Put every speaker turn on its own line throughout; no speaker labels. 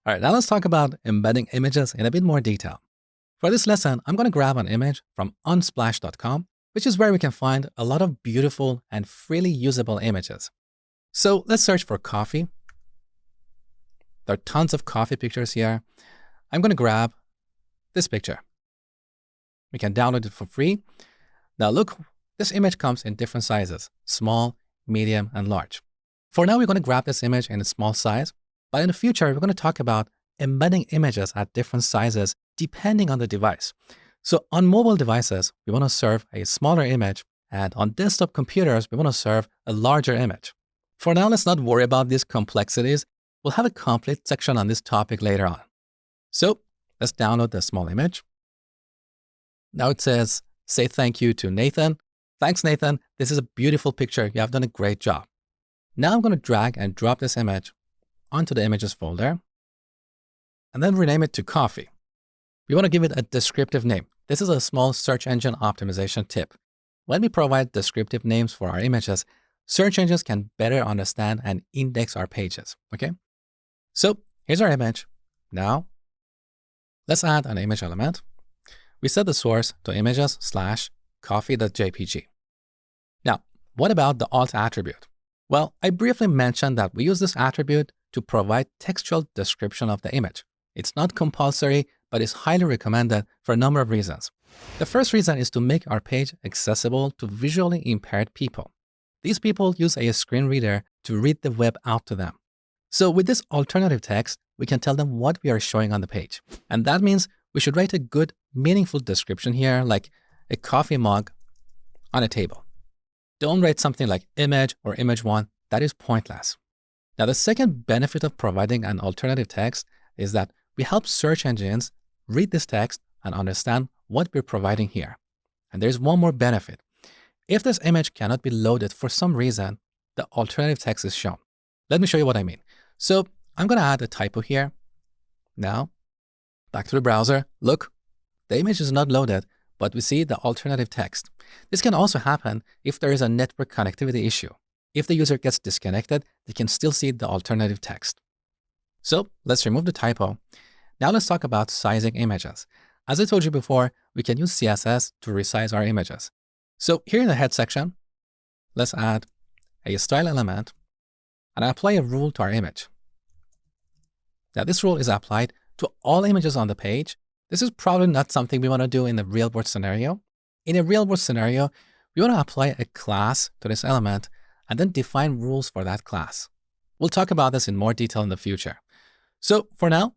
All right, now let's talk about embedding images in a bit more detail. For this lesson, I'm going to grab an image from unsplash.com, which is where we can find a lot of beautiful and freely usable images. So let's search for coffee. There are tons of coffee pictures here. I'm going to grab this picture. We can download it for free. Now look, this image comes in different sizes: small, medium, and large. For now, we're going to grab this image in a small size, but in the future, we're going to talk about embedding images at different sizes depending on the device. So on mobile devices, we want to serve a smaller image, and on desktop computers, we want to serve a larger image. For now, let's not worry about these complexities. We'll have a complete section on this topic later on. So let's download the small image. Now it says, say thank you to Nathan. Thanks, Nathan. This is a beautiful picture. You have done a great job. Now I'm going to drag and drop this image onto the images folder and then rename it to coffee. We want to give it a descriptive name. This is a small search engine optimization tip. When we provide descriptive names for our images, search engines can better understand and index our pages, okay? So here's our image. Now, let's add an image element. We set the source to images/coffee.jpg. Now, what about the alt attribute? Well, I briefly mentioned that we use this attribute to provide textual description of the image. It's not compulsory, but is highly recommended for a number of reasons. The first reason is to make our page accessible to visually impaired people. These people use a screen reader to read the web out to them. So with this alternative text, we can tell them what we are showing on the page. And that means we should write a good, meaningful description here, like a coffee mug on a table. Don't write something like image or image1. That is pointless. Now, the second benefit of providing an alternative text is that we help search engines read this text and understand what we're providing here. And there's one more benefit. If this image cannot be loaded for some reason, the alternative text is shown. Let me show you what I mean. So I'm going to add a typo here. Now, back to the browser. Look, the image is not loaded, but we see the alternative text. This can also happen if there is a network connectivity issue. If the user gets disconnected, they can still see the alternative text. So let's remove the typo. Now let's talk about sizing images. As I told you before, we can use CSS to resize our images. So here in the head section, let's add a style element and apply a rule to our image. Now this rule is applied to all images on the page. This is probably not something we want to do in a real world scenario. In a real world scenario, we want to apply a class to this element and then define rules for that class. We'll talk about this in more detail in the future. So for now,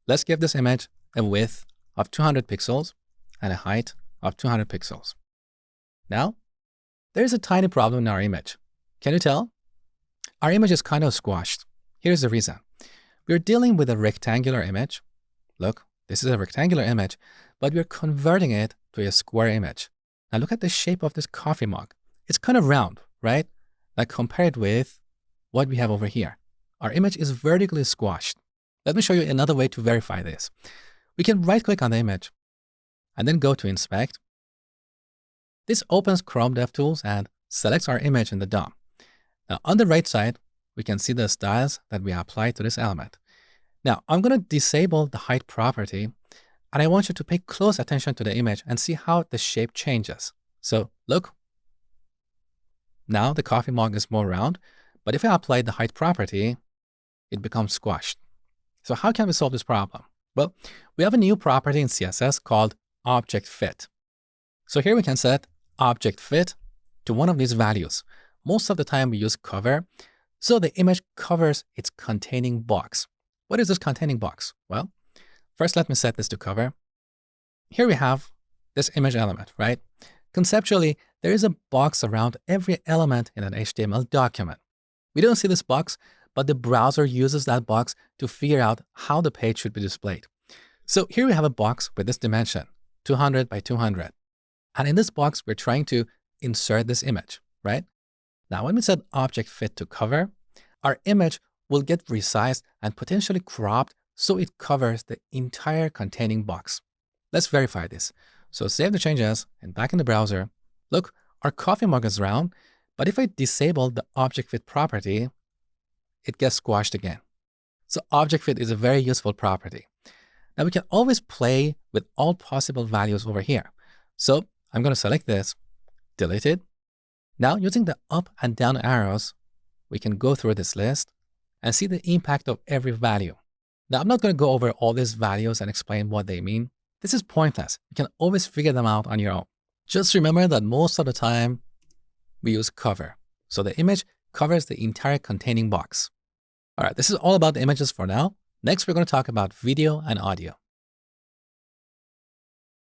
let's give this image a width of 200 pixels and a height of 200 pixels. Now, there's a tiny problem in our image. Can you tell? Our image is kind of squashed. Here's the reason. We're dealing with a rectangular image. Look, this is a rectangular image, but we're converting it to a square image. Now look at the shape of this coffee mug. It's kind of round, right? Like compared with what we have over here. Our image is vertically squashed. Let me show you another way to verify this. We can right-click on the image and then go to Inspect. This opens Chrome DevTools and selects our image in the DOM. Now on the right side, we can see the styles that we apply to this element. Now I'm going to disable the height property, and I want you to pay close attention to the image and see how the shape changes. So look, now the coffee mug is more round, but if I apply the height property, it becomes squashed. So how can we solve this problem? Well, we have a new property in CSS called object fit. So here we can set object fit to one of these values. Most of the time we use cover, so the image covers its containing box. What is this containing box? Well, first let me set this to cover. Here we have this image element, right? Conceptually, there is a box around every element in an HTML document. We don't see this box, but the browser uses that box to figure out how the page should be displayed. So here we have a box with this dimension, 200 by 200. And in this box, we're trying to insert this image, right? Now, when we set object fit to cover, our image will get resized and potentially cropped so it covers the entire containing box. Let's verify this. So save the changes and back in the browser. Look, our coffee mug is round, but if I disable the object fit property, it gets squashed again. So object fit is a very useful property. Now we can always play with all possible values over here. So I'm going to select this, delete it. Now using the up and down arrows, we can go through this list and see the impact of every value. Now I'm not going to go over all these values and explain what they mean. This is pointless. You can always figure them out on your own. Just remember that most of the time we use cover. So the image covers the entire containing box. All right, this is all about the images for now. Next, we're going to talk about video and audio.